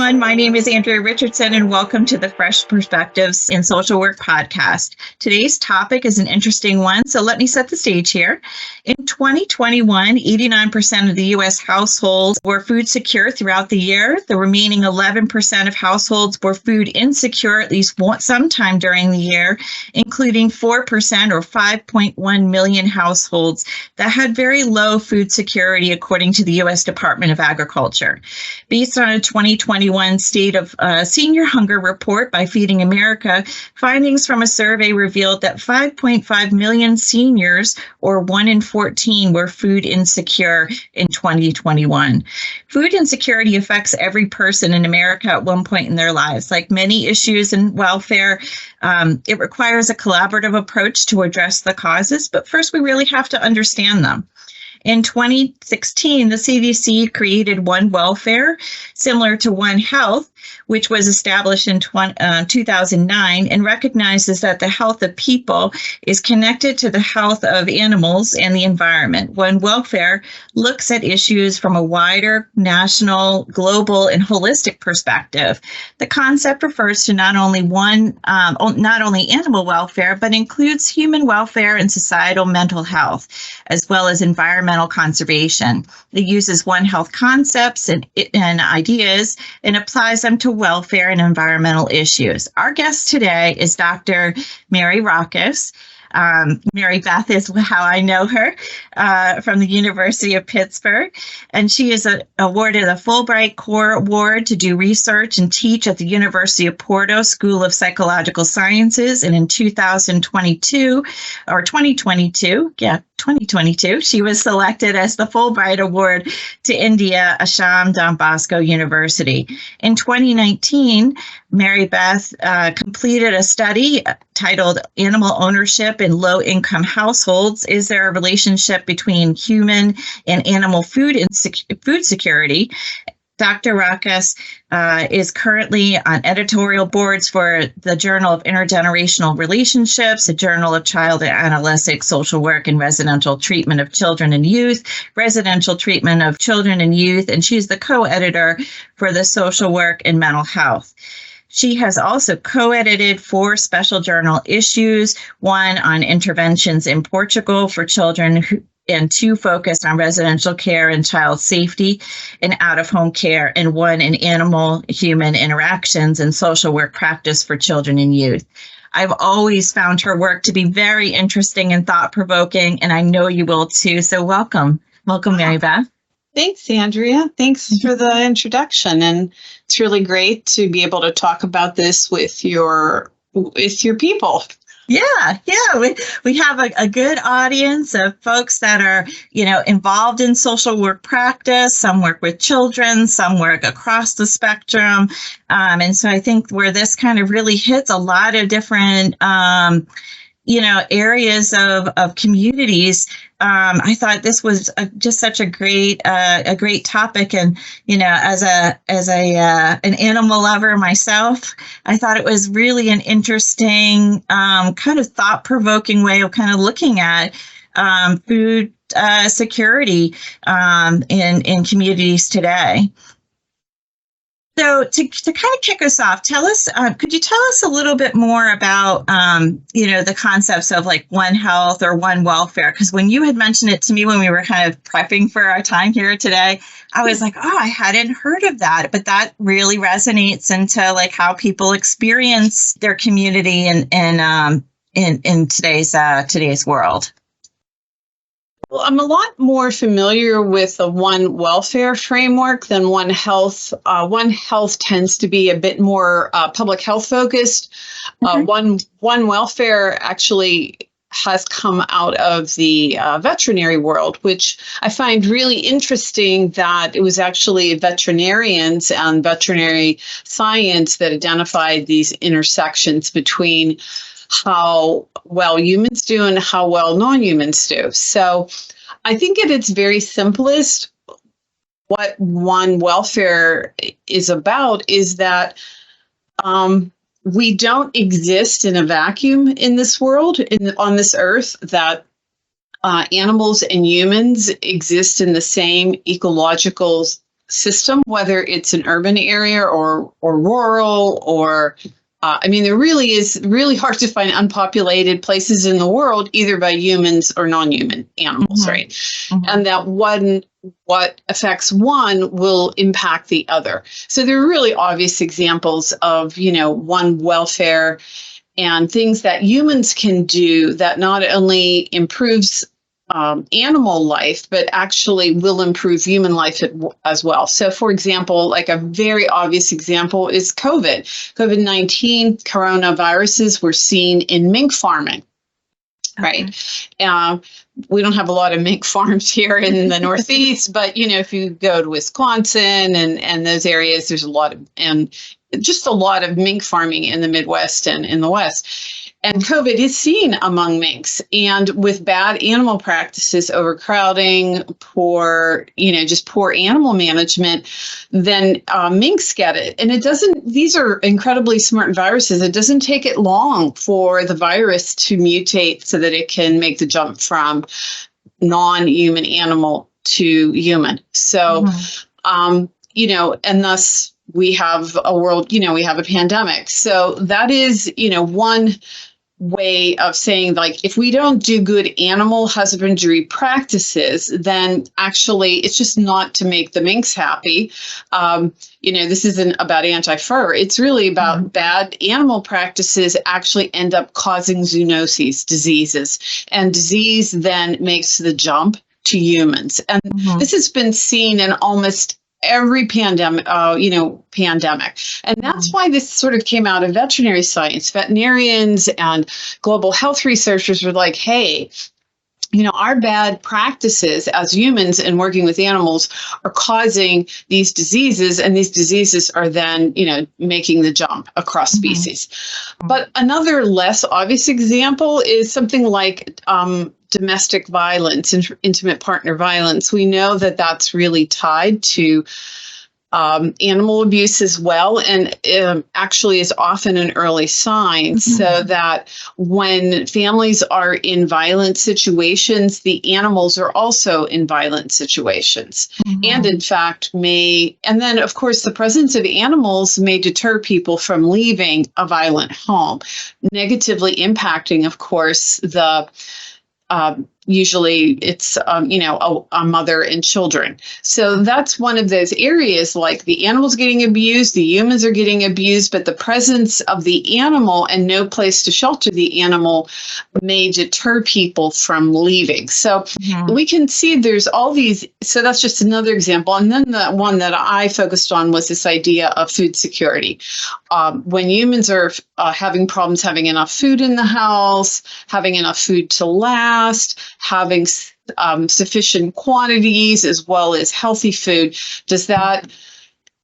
everyone. My name is Andrea Richardson, and welcome to the Fresh Perspectives in Social Work podcast. Today's topic is an interesting one, so let me set the stage here. In 2021, 89% of the U.S. households were food secure throughout the year. The remaining 11% of households were food insecure at least sometime during the year, including 4% or 5.1 million households that had very low food security, according to the U.S. Department of Agriculture. Based on a 2021 State of Senior Hunger Report by Feeding America, findings from a survey revealed that 5.5 million seniors, or 1 in 14, were food insecure in 2021. Food insecurity affects every person in America at one point in their lives. Like many issues in welfare, it requires a collaborative approach to address the causes, but first we really have to understand them. In 2016, the CDC created One Welfare, similar to One Health, which was established in 2009, and recognizes that the health of people is connected to the health of animals and the environment. One Welfare looks at issues from a wider, national, global, and holistic perspective. The concept refers to not only animal welfare, but includes human welfare and societal mental health, as well as environmental conservation. It uses One Health concepts and ideas and applies them to welfare and environmental issues. Our guest today is Dr. Mary Rauktis. Mary Beth is how I know her, from the University of Pittsburgh, and she is awarded a Fulbright Core Award to do research and teach at the University of Porto School of Psychological Sciences. And in 2022, she was selected as the Fulbright Award to India Assam Don Bosco University. In 2019, Mary Beth completed a study titled Animal Ownership in Low-Income Households. Is there a relationship between human and animal food security? Dr. Rauktis is currently on editorial boards for the Journal of Intergenerational Relationships, the Journal of Child and Adolescent Social Work and Residential Treatment of Children and Youth, Residential Treatment of Children and Youth, and she's the co-editor for the Social Work and Mental Health. She has also co-edited 4 special journal issues, one on interventions in Portugal for children and 2 focused on residential care and child safety and out-of-home care, and 1 in animal-human interactions and social work practice for children and youth. I've always found her work to be very interesting and thought-provoking, and I know you will too. So welcome. Welcome, Mary Beth. Thanks, Andrea. Thanks for the introduction. And it's really great to be able to talk about this with your people. Yeah. We have a good audience of folks that are, involved in social work practice. Some work with children, some work across the spectrum. And so I think where this kind of really hits a lot of different, areas of communities. I thought this was just such a great topic, and as an animal lover myself, I thought it was really an interesting kind of thought-provoking way of kind of looking at food security in communities today. So to kind of kick us off, could you tell us a little bit more about, the concepts of like One Health or One Welfare? Because when you had mentioned it to me when we were kind of prepping for our time here today, I was like, oh, I hadn't heard of that. But that really resonates into like how people experience their community in today's world. Well, I'm a lot more familiar with the One Welfare framework than One Health. One Health tends to be a bit more public health focused. One Welfare actually has come out of the veterinary world, which I find really interesting that it was actually veterinarians and veterinary science that identified these intersections between how well humans do and how well non-humans do. So I think at its very simplest, what One Welfare is about is that we don't exist in a vacuum in this world, on this earth, that animals and humans exist in the same ecological system, whether it's an urban area or rural or there really is really hard to find unpopulated places in the world, either by humans or non-human animals, right? And that what affects one will impact the other. So there are really obvious examples of, one welfare and things that humans can do that not only improves animal life, but actually will improve human life as well. So, for example, like a very obvious example is COVID-19 coronaviruses were seen in mink farming, right? We don't have a lot of mink farms here in the Northeast, but, if you go to Wisconsin and those areas, there's a lot of mink farming in the Midwest and in the West. And COVID is seen among minks, and with bad animal practices, overcrowding, poor animal management, then minks get it. And these are incredibly smart viruses. It doesn't take it long for the virus to mutate so that it can make the jump from non-human animal to human. So, and thus we have we have a pandemic. So that is, one way of saying, like, if we don't do good animal husbandry practices, then actually it's just not to make the minks happy. This isn't about anti-fur. It's really about bad animal practices actually end up causing zoonoses, diseases, and disease then makes the jump to humans. And this has been seen in almost every pandemic. And that's why this sort of came out of veterinary science. Veterinarians and global health researchers were like, hey, our bad practices as humans in working with animals are causing these diseases, and these diseases are then, making the jump across species. But another less obvious example is something like domestic violence and intimate partner violence. We know that that's really tied to animal abuse as well, and actually is often an early sign, so that when families are in violent situations, the animals are also in violent situations. And in fact and then of course the presence of animals may deter people from leaving a violent home, negatively impacting, of course, the usually it's, a mother and children. So that's one of those areas, like the animals getting abused, the humans are getting abused, but the presence of the animal and no place to shelter the animal may deter people from leaving. So we can see there's all these, so that's just another example. And then the one that I focused on was this idea of food security. When humans are having problems having enough food in the house, having enough food to last, having sufficient quantities as well as healthy food,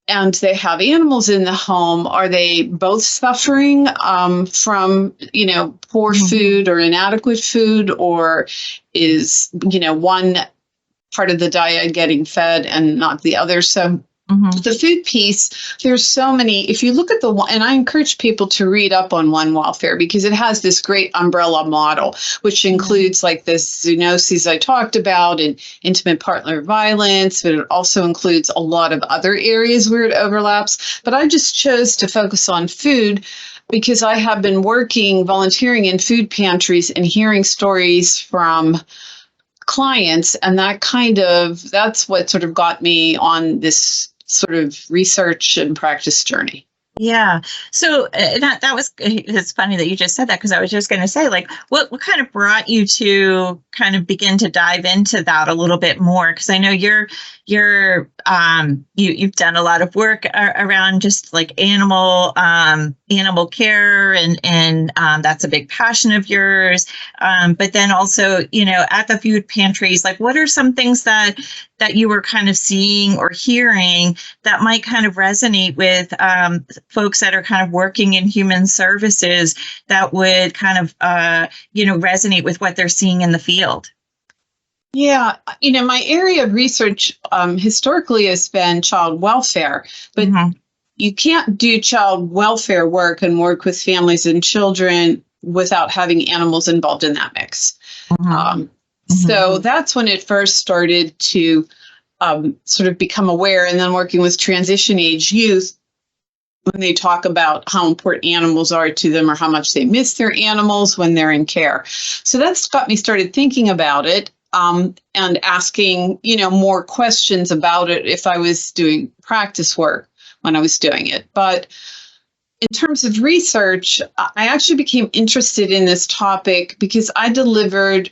and they have animals in the home, are they both suffering from, poor food or inadequate food, or is, one part of the diet getting fed and not the other? So the food piece, there's so many. If you look at and I encourage people to read up on one welfare, because it has this great umbrella model, which includes like the zoonoses I talked about and intimate partner violence, but it also includes a lot of other areas where it overlaps. But I just chose to focus on food because I have been volunteering in food pantries and hearing stories from clients, and that's what sort of got me on this sort of research and practice journey. Yeah. So it's funny that you just said that, because I was just going to say, like, what kind of brought you to kind of begin to dive into that a little bit more? Because I know you've done a lot of work around just like animal care, and that's a big passion of yours. But then also, at the food pantries, like, what are some things that you were kind of seeing or hearing that might kind of resonate with folks that are kind of working in human services, that would kind of, resonate with what they're seeing in the field? Yeah, my area of research historically has been child welfare, but you can't do child welfare work and work with families and children without having animals involved in that mix. So that's when it first started to sort of become aware, and then working with transition age youth when they talk about how important animals are to them or how much they miss their animals when they're in care. So that's got me started thinking about it, and asking, more questions about it if I was doing practice work when I was doing it. But in terms of research, I actually became interested in this topic because I delivered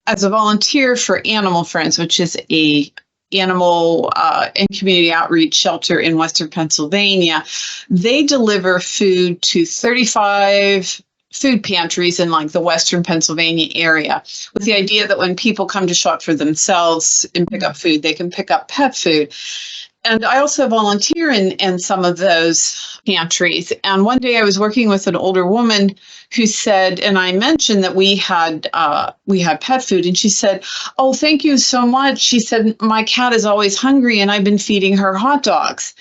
as a volunteer for Animal Friends, which is a animal and community outreach shelter in Western Pennsylvania. They deliver food to 35 food pantries in like the Western Pennsylvania area, with the idea that when people come to shop for themselves and pick up food, they can pick up pet food. And I also volunteer in some of those pantries. And one day I was working with an older woman who said, and I mentioned that we had pet food, and she said, "Oh, thank you so much." She said, "My cat is always hungry, and I've been feeding her hot dogs."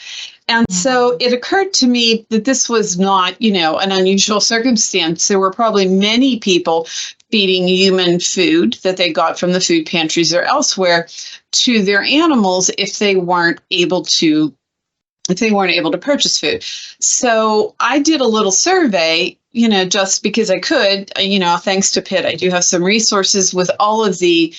And so it occurred to me that this was not, an unusual circumstance. There were probably many people feeding human food that they got from the food pantries or elsewhere to their animals if they weren't able to purchase food. So I did a little survey, just because I could, thanks to Pitt, I do have some resources with all of the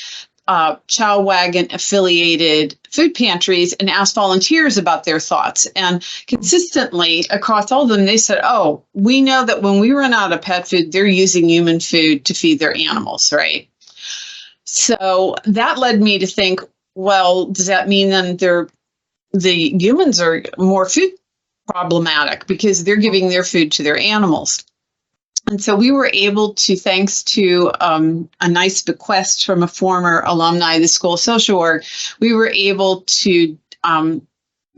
Chow Wagon affiliated food pantries, and asked volunteers about their thoughts. And consistently across all of them, they said, "Oh, we know that when we run out of pet food, they're using human food to feed their animals," right? So that led me to think, well, does that mean then the humans are more food problematic because they're giving their food to their animals? And so we were able to, thanks to a nice bequest from a former alumni of the School of Social Work, we were able to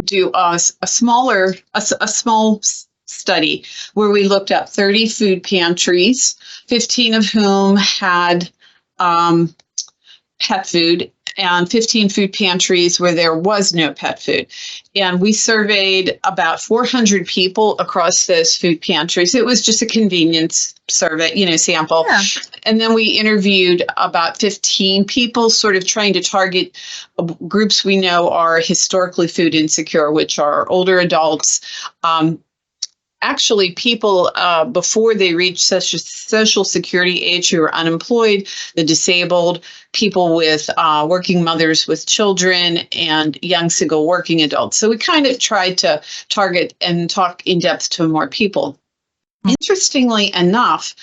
do a small study where we looked at 30 food pantries, 15 of whom had pet food, and 15 food pantries where there was no pet food. And we surveyed about 400 people across those food pantries. It was just a convenience survey, sample. Yeah. And then we interviewed about 15 people, sort of trying to target groups we know are historically food insecure, which are older adults, actually people before they reach social security age who are unemployed, the disabled, people with working mothers with children, and young single working adults. So we kind of tried to target and talk in depth to more people. Interestingly enough,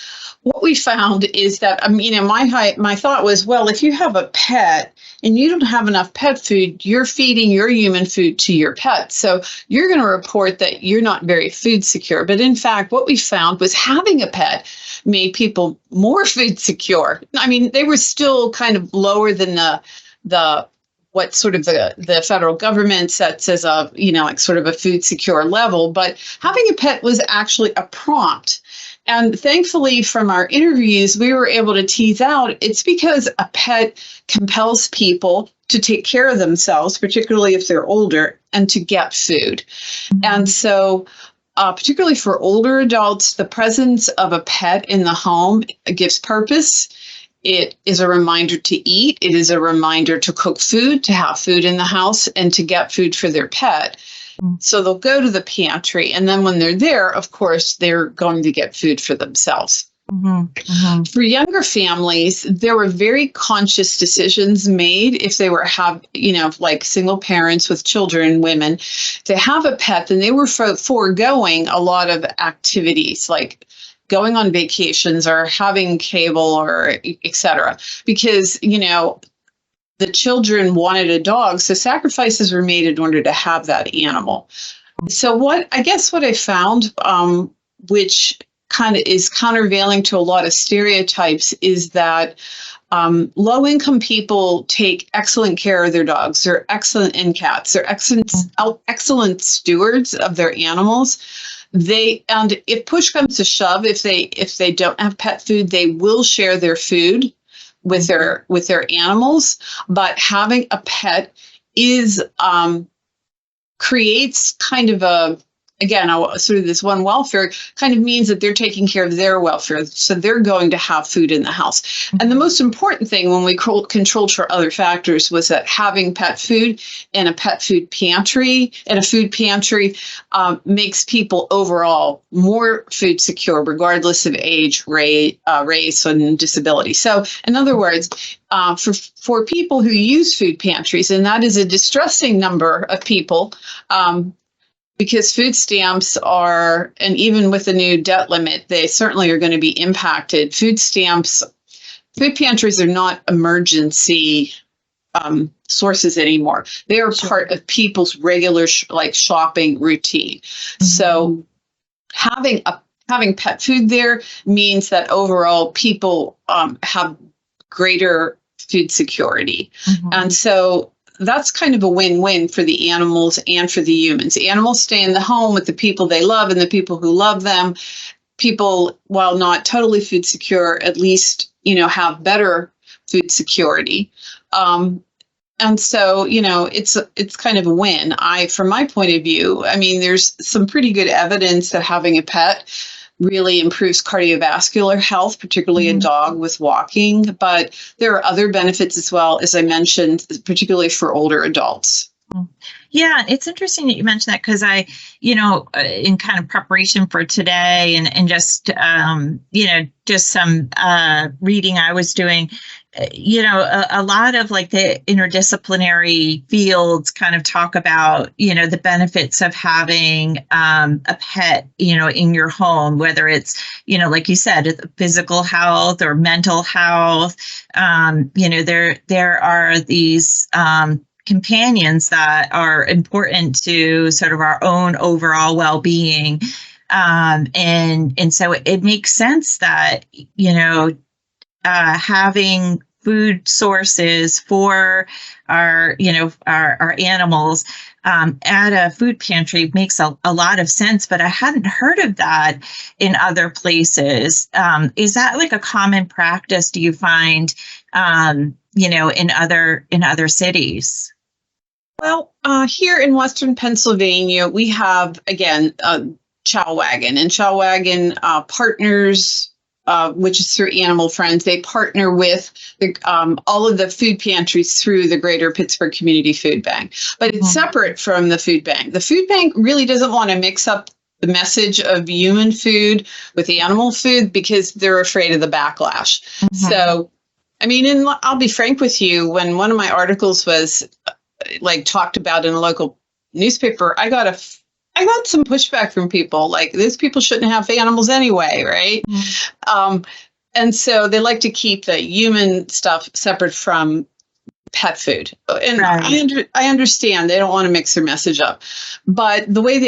what we found is that, my thought was, well, if you have a pet and you don't have enough pet food, you're feeding your human food to your pet. So you're going to report that you're not very food secure. But in fact, what we found was having a pet made people more food secure. They were still kind of lower than what sort of the federal government sets as a, sort of a food secure level. But having a pet was actually a prompt. And thankfully, from our interviews, we were able to tease out it's because a pet compels people to take care of themselves, particularly if they're older, and to get food. Mm-hmm. And so particularly for older adults, the presence of a pet in the home gives purpose. It is a reminder to eat. It is a reminder to cook food, to have food in the house, and to get food for their pet. So they'll go to the pantry, and then when they're there, of course, they're going to get food for themselves. Mm-hmm. Mm-hmm. For younger families, there were very conscious decisions made if they were like single parents with children, women, to have a pet, then they were foregoing a lot of activities like going on vacations or having cable or et cetera, because, the children wanted a dog, so sacrifices were made in order to have that animal. So what I found, which kind of is countervailing to a lot of stereotypes, is that low-income people take excellent care of their dogs. They're excellent in cats. They're excellent stewards of their animals. And if push comes to shove, if they don't have pet food, they will share their food with their animals. But having a pet creates kind of again, through this one welfare kind of means that they're taking care of their welfare. So they're going to have food in the house. And the most important thing when we controlled for other factors was that having pet food in a pet food pantry and a food pantry makes people overall more food secure, regardless of age, race, and disability. So in other words, for people who use food pantries, and that is a distressing number of people, because food stamps are, and even with the new debt limit, they certainly are going to be impacted. Food pantries are not emergency sources anymore. They are part of people's regular shopping routine. Mm-hmm. So having pet food there means that overall people have greater food security. Mm-hmm. And so that's kind of a win-win for the animals and for the humans. The animals stay in the home with the people they love and the people who love them. People, while not totally food secure, at least, have better food security. And so, it's kind of a win. From my point of view, there's some pretty good evidence that having a pet really improves cardiovascular health, particularly a dog with walking. But there are other benefits as well, as I mentioned, particularly for older adults. Yeah, it's interesting that you mentioned that because in kind of preparation for today and just, just some reading I was doing, a lot of like the interdisciplinary fields kind of talk about, the benefits of having a pet, in your home, whether it's, like you said, physical health or mental health. There are these companions that are important to sort of our own overall well-being. And so it makes sense that, having food sources for our animals at a food pantry makes a lot of sense, but I hadn't heard of that in other places. Is that like a common practice, do you find, in other cities? Well, here in Western Pennsylvania, we have, again, Chow Wagon, and Chow Wagon partners, which is through Animal Friends. They partner with all of the food pantries through the Greater Pittsburgh Community Food Bank, but it's separate from the food bank. The food bank really doesn't want to mix up the message of human food with animal food because they're afraid of the backlash. Mm-hmm. So, and I'll be frank with you, when one of my articles was talked about in a local newspaper, I got some pushback from people, like, these people shouldn't have animals anyway, right? Mm-hmm. And so they like to keep the human stuff separate from pet food. And right. I understand they don't want to mix their message up, but the way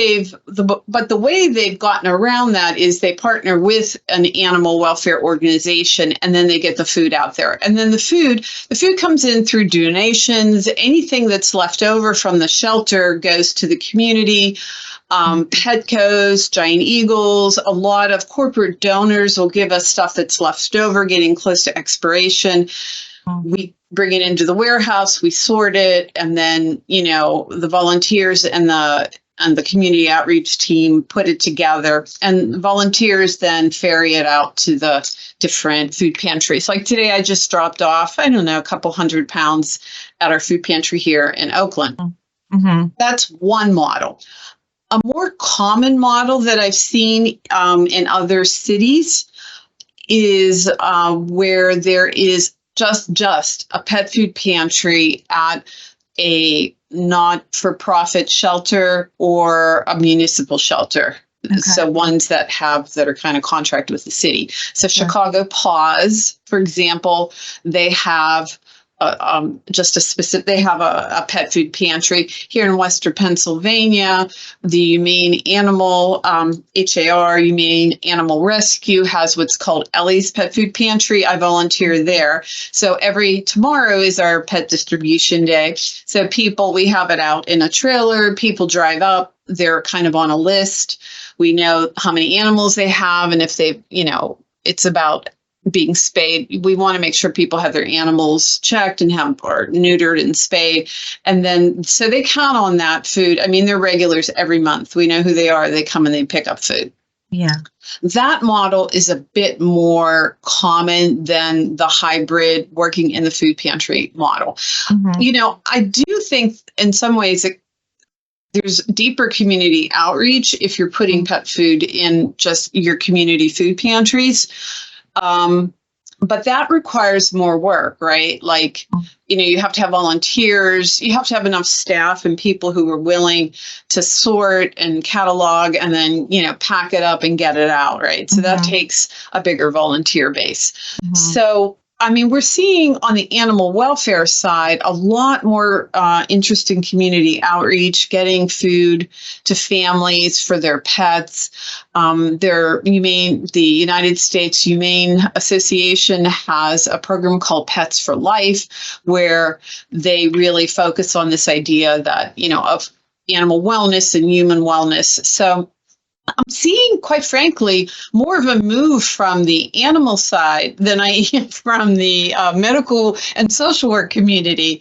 they've gotten around that is they partner with an animal welfare organization, and then they get the food out there. And then the food comes in through donations. Anything that's left over from the shelter goes to the community. Petco's, Giant Eagles, a lot of corporate donors will give us stuff that's left over, getting close to expiration. We bring it into the warehouse, we sort it, and then, the volunteers and the community outreach team put it together, and volunteers then ferry it out to the different food pantries. Like today, I just dropped off, a couple 100 pounds at our food pantry here in Oakland. Mm-hmm. That's one model. A more common model that I've seen in other cities is where there is just a pet food pantry at a not-for-profit shelter or a municipal shelter. Okay. So ones that are kind of contract with the city. So sure. Chicago Paws, for example, they have they have a pet food pantry. Here in Western Pennsylvania, the Humane Animal, HAR, Humane Animal Rescue, has what's called Ellie's Pet Food Pantry. I volunteer there. So tomorrow is our pet distribution day. So we have it out in a trailer. People drive up. They're kind of on a list. We know how many animals they have, and if they, it's about being spayed. We want to make sure people have their animals checked and are neutered and spayed. And then, so they count on that food. I mean, they're regulars every month. We know who they are. They come and they pick up food. Yeah. That model is a bit more common than the hybrid working in the food pantry model. Mm-hmm. I do think in some ways that there's deeper community outreach if you're putting pet food in just your community food pantries. But that requires more work, right? Like, you have to have volunteers, you have to have enough staff and people who are willing to sort and catalog and then, pack it up and get it out, right? So that takes a bigger volunteer base. So, I mean, we're seeing on the animal welfare side a lot more interest in community outreach, getting food to families for their pets. The United States Humane Association has a program called Pets for Life, where they really focus on this idea that, of animal wellness and human wellness. So I'm seeing, quite frankly, more of a move from the animal side than I am from the medical and social work community.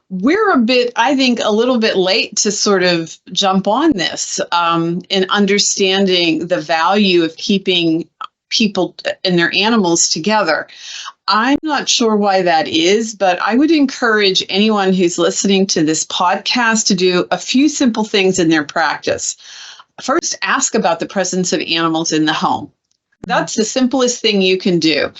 We're I think, a little bit late to sort of jump on this in understanding the value of keeping people and their animals together. I'm not sure why that is, but I would encourage anyone who's listening to this podcast to do a few simple things in their practice. First, ask about the presence of animals in the home. That's the simplest thing you can do.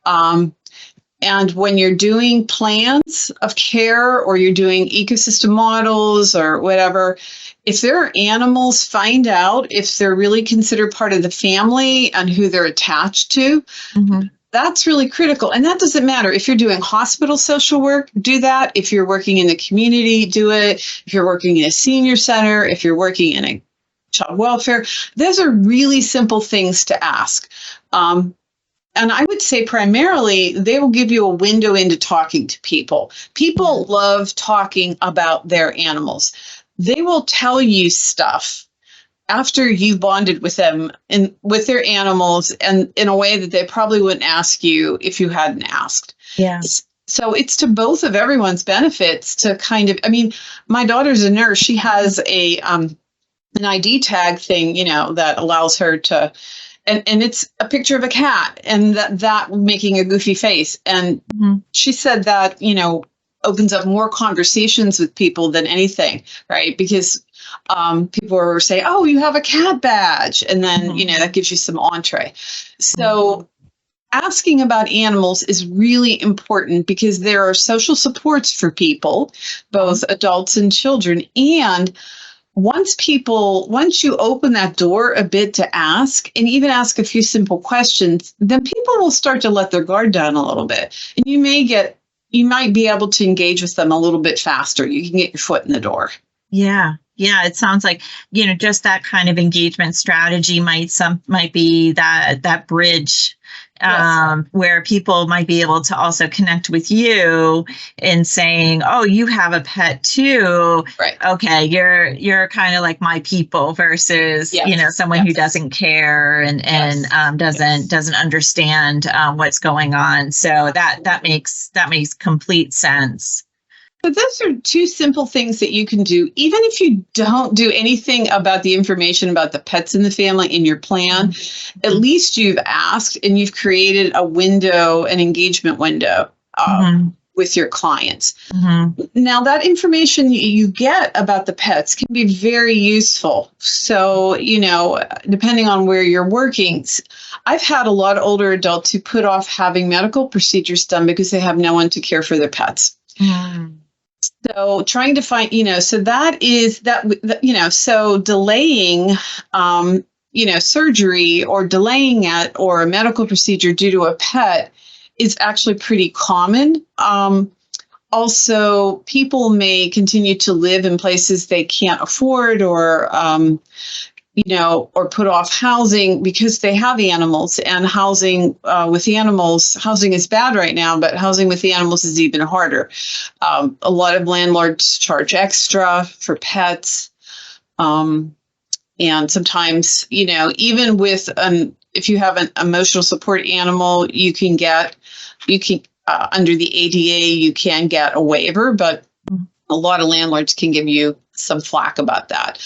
And when you're doing plans of care or you're doing ecosystem models or whatever, if there are animals, find out if they're really considered part of the family and who they're attached to. That's really critical. And that doesn't matter. If you're doing hospital social work, do that. If you're working in the community, do it. If you're working in a senior center, if you're working in a child welfare, those are really simple things to ask. And I would say primarily they will give you a window into talking to people. People love talking about their animals. They will tell you stuff after you bonded with them and with their animals and in a way that they probably wouldn't ask you if you hadn't asked. Yeah. So it's to both of everyone's benefits to kind of, I mean, my daughter's a nurse. She has an ID tag thing, that allows her to, and it's a picture of a cat and that making a goofy face. And she said that, opens up more conversations with people than anything, right? Because people are saying, oh, you have a cat badge. And then, that gives you some entree. So asking about animals is really important because there are social supports for people, both adults and children. And once you open that door a bit to ask and even ask a few simple questions, then people will start to let their guard down a little bit. And you might be able to engage with them a little bit faster. You can get your foot in the door. Yeah. Yeah. It sounds like, just that kind of engagement strategy might be that bridge where people might be able to also connect with you in saying, oh, you have a pet too. Right. Okay. You're kind of like my people versus, someone who doesn't care and doesn't understand what's going on. So that makes complete sense. But those are two simple things that you can do. Even if you don't do anything about the information about the pets in the family in your plan, at least you've asked and you've created a window, an engagement window with your clients. Now, that information you get about the pets can be very useful. So, depending on where you're working, I've had a lot of older adults who put off having medical procedures done because they have no one to care for their pets. So trying to find, so that is that, so delaying, surgery or delaying it or a medical procedure due to a pet is actually pretty common. Also, people may continue to live in places they can't afford or put off housing because they have animals, and housing with animals, housing is bad right now, but housing with the animals is even harder. A lot of landlords charge extra for pets. And sometimes, even with if you have an emotional support animal, you can under the ADA, you can get a waiver, but a lot of landlords can give you some flack about that.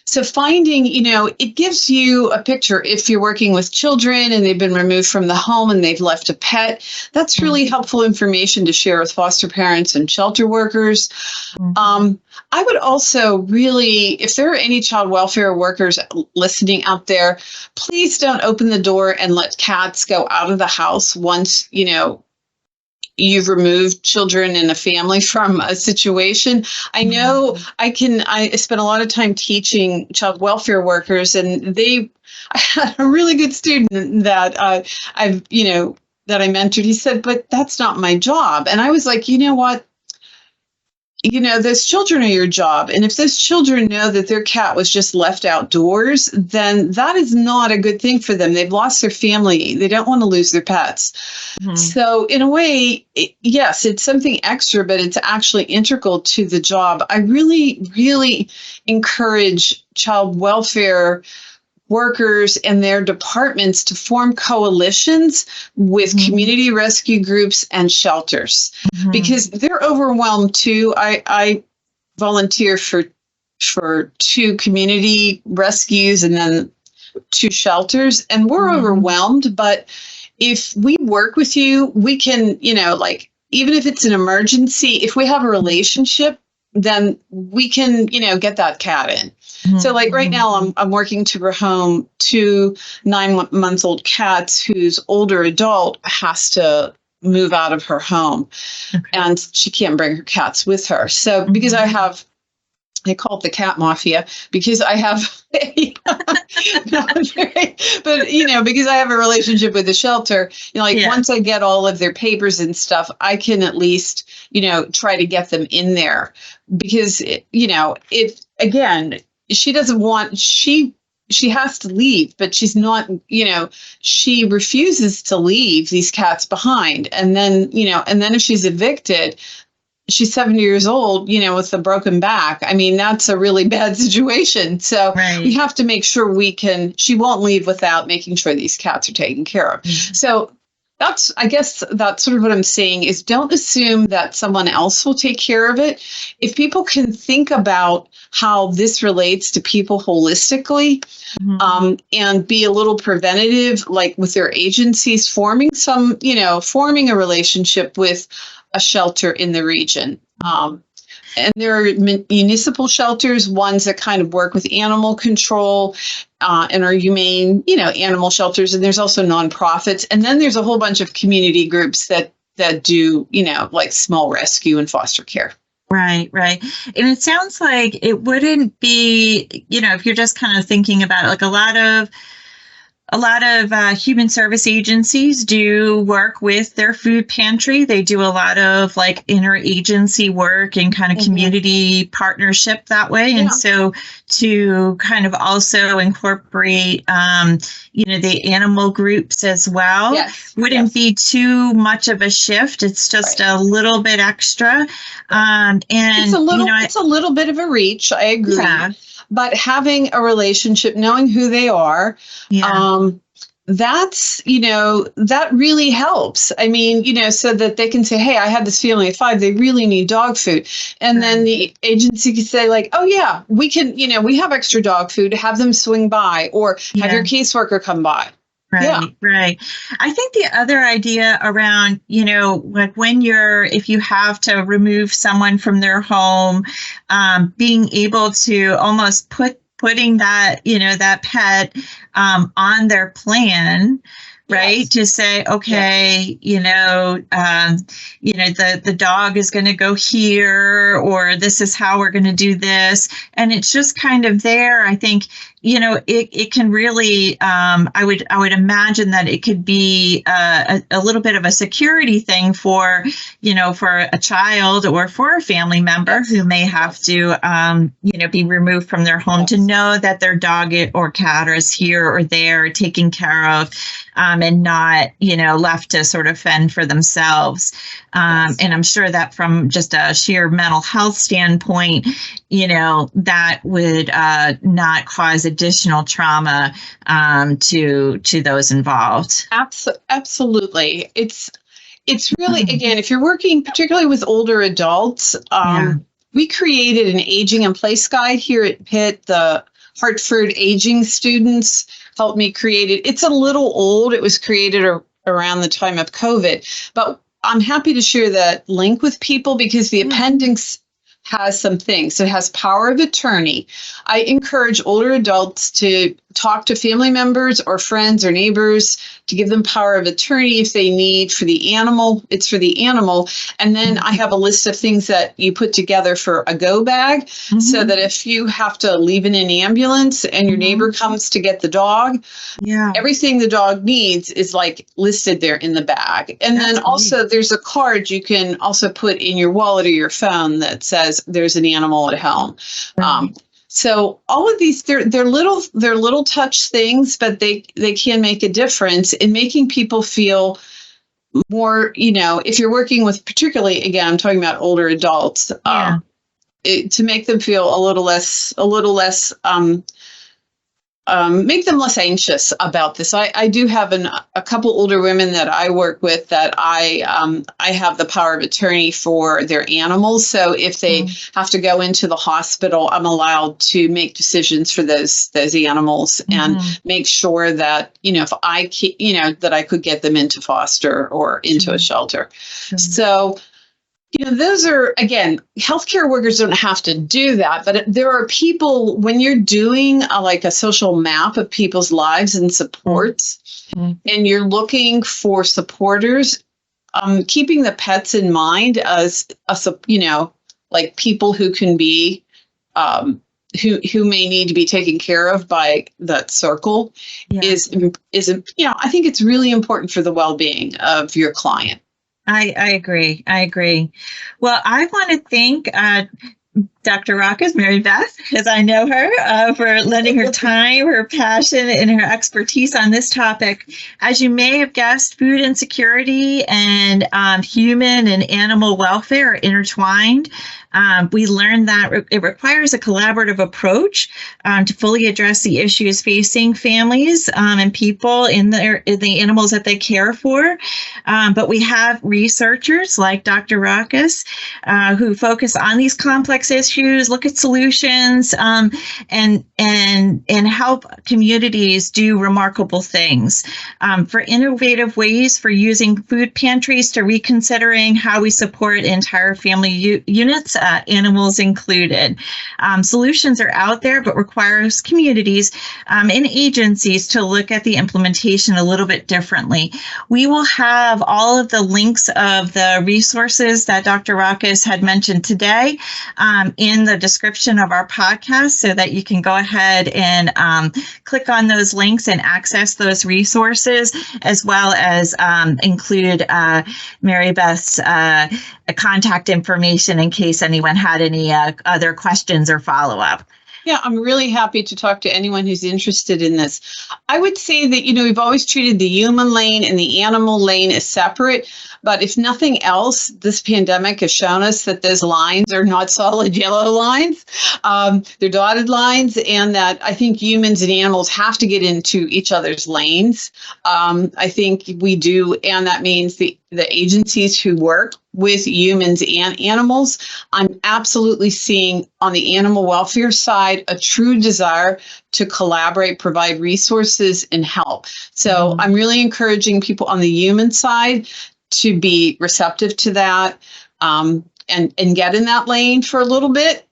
So finding, it gives you a picture. If you're working with children and they've been removed from the home and they've left a pet, that's really helpful information to share with foster parents and shelter workers. I would also really, if there are any child welfare workers listening out there, please don't open the door and let cats go out of the house once, you've removed children and a family from a situation. I know I spent a lot of time teaching child welfare workers, and I had a really good student that that I mentored. He said, but that's not my job. And I was like, you know what? Those children are your job. And if those children know that their cat was just left outdoors, then that is not a good thing for them. They've lost their family. They don't want to lose their pets. So in a way, yes, it's something extra, but it's actually integral to the job. I really, really encourage child welfare workers and their departments to form coalitions with community rescue groups and shelters because they're overwhelmed too. I volunteer for 2 community rescues and then 2 shelters, and we're overwhelmed. But if we work with you, we can, even if it's an emergency, if we have a relationship, then we can, get that cat in. So like right now I'm working to rehome 2 9-month-old cats whose older adult has to move out of her home and she can't bring her cats with her. So because I call it the cat mafia because I have, because I have a relationship with the shelter, once I get all of their papers and stuff, I can at least, try to get them in there because, she doesn't want, she has to leave, but she's not, she refuses to leave these cats behind. And then, if she's evicted, she's 70 years old, with a broken back. I mean, that's a really bad situation. So we have to make sure she won't leave without making sure these cats are taken care of. So I guess that's sort of what I'm saying is don't assume that someone else will take care of it. If people can think about how this relates to people holistically and be a little preventative, like with their agencies, forming a relationship with a shelter in the region. And there are municipal shelters, ones that kind of work with animal control and are humane, animal shelters. And there's also nonprofits. And then there's a whole bunch of community groups that do, like small rescue and foster care. Right. And it sounds like it wouldn't be, if you're just kind of thinking about it, like a lot of human service agencies do work with their food pantry. They do a lot of like interagency work and kind of community partnership that way. And so to kind of also incorporate, the animal groups as well wouldn't be too much of a shift. It's just a little bit extra. And it's a little bit of a reach. I agree. Yeah. But having a relationship, knowing who they are, that's, that really helps. I mean, so that they can say, hey, I had this family of 5, they really need dog food. And then the agency can say like, oh yeah, we can, we have extra dog food, have them swing by or have your caseworker come by. Right. I think the other idea around, like if you have to remove someone from their home, being able to almost putting that, that pet on their plan, right? To say, okay, the dog is going to go here, or this is how we're going to do this. And it's just kind of there. I think, it can really, I would imagine that it could be a little bit of a security thing for a child or for a family member who may have to, be removed from their home to know that their dog or cat is here or there taken care of. and not, left to sort of fend for themselves. And I'm sure that from just a sheer mental health standpoint, that would not cause additional trauma to those involved. Absolutely. It's really, again, if you're working particularly with older adults, we created an aging in place guide here at Pitt. The Hartford aging students helped me create it. It's a little old. It was created around the time of COVID, but I'm happy to share that link with people because the appendix has some things. So it has power of attorney. I encourage older adults to talk to family members or friends or neighbors to give them power of attorney if they need for the animal. It's for the animal. And then I have a list of things that you put together for a go bag so that if you have to leave in an ambulance and your neighbor comes to get the dog, everything the dog needs is like listed there in the bag. And then also there's a card you can also put in your wallet or your phone that says there's an animal at home. So all of these, they're little touch things, but they can make a difference in making people feel more, if you're working with, particularly, again, I'm talking about older adults, to make them feel a little less, make them less anxious about this. I do have a couple older women that I work with that I have the power of attorney for their animals. So if they have to go into the hospital, I'm allowed to make decisions for those animals and make sure that, if that I could get them into foster or into a shelter. So those are, again, healthcare workers don't have to do that, but there are people, when you're doing a social map of people's lives and supports, and you're looking for supporters, keeping the pets in mind as, like people who can be, who may need to be taken care of by that circle is, I think it's really important for the well-being of your client. I agree. Well, I want to thank Dr. Rauktis, Mary Beth, as I know her, for lending her time, her passion, and her expertise on this topic. As you may have guessed, food insecurity and human and animal welfare are intertwined. We learned that it requires a collaborative approach to fully address the issues facing families and people in the animals that they care for. But we have researchers like Dr. Rauktis who focus on these complex issues, look at solutions, and help communities do remarkable things. For innovative ways for using food pantries to reconsidering how we support entire family units, animals included. Solutions are out there, but requires communities and agencies to look at the implementation a little bit differently. We will have all of the links of the resources that Dr. Rauktis had mentioned today in the description of our podcast so that you can go ahead and click on those links and access those resources, as well as include Mary Beth's contact information in case anyone had any other questions or follow-up. Yeah, I'm really happy to talk to anyone who's interested in this. I would say that, we've always treated the human lane and the animal lane as separate, but if nothing else, this pandemic has shown us that those lines are not solid yellow lines. They're dotted lines, and that I think humans and animals have to get into each other's lanes. I think we do, and that means the agencies who work with humans and animals. I'm absolutely seeing on the animal welfare side a true desire to collaborate, provide resources, and help. So I'm really encouraging people on the human side to be receptive to that and get in that lane for a little bit.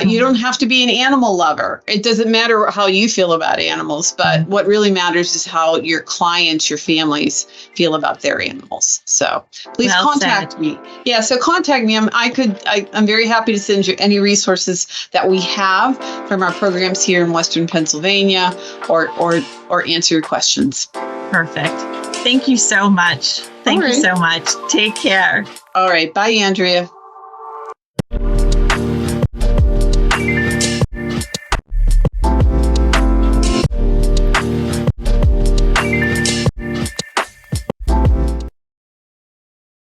You don't have to be an animal lover. It doesn't matter how you feel about animals, but what really matters is how your clients, your families feel about their animals. So please contact me. Yeah, so contact me. I'm very happy to send you any resources that we have from our programs here in Western Pennsylvania or answer your questions. Perfect. Thank you so much. Thank you so much. Take care. All right. Bye, Andrea.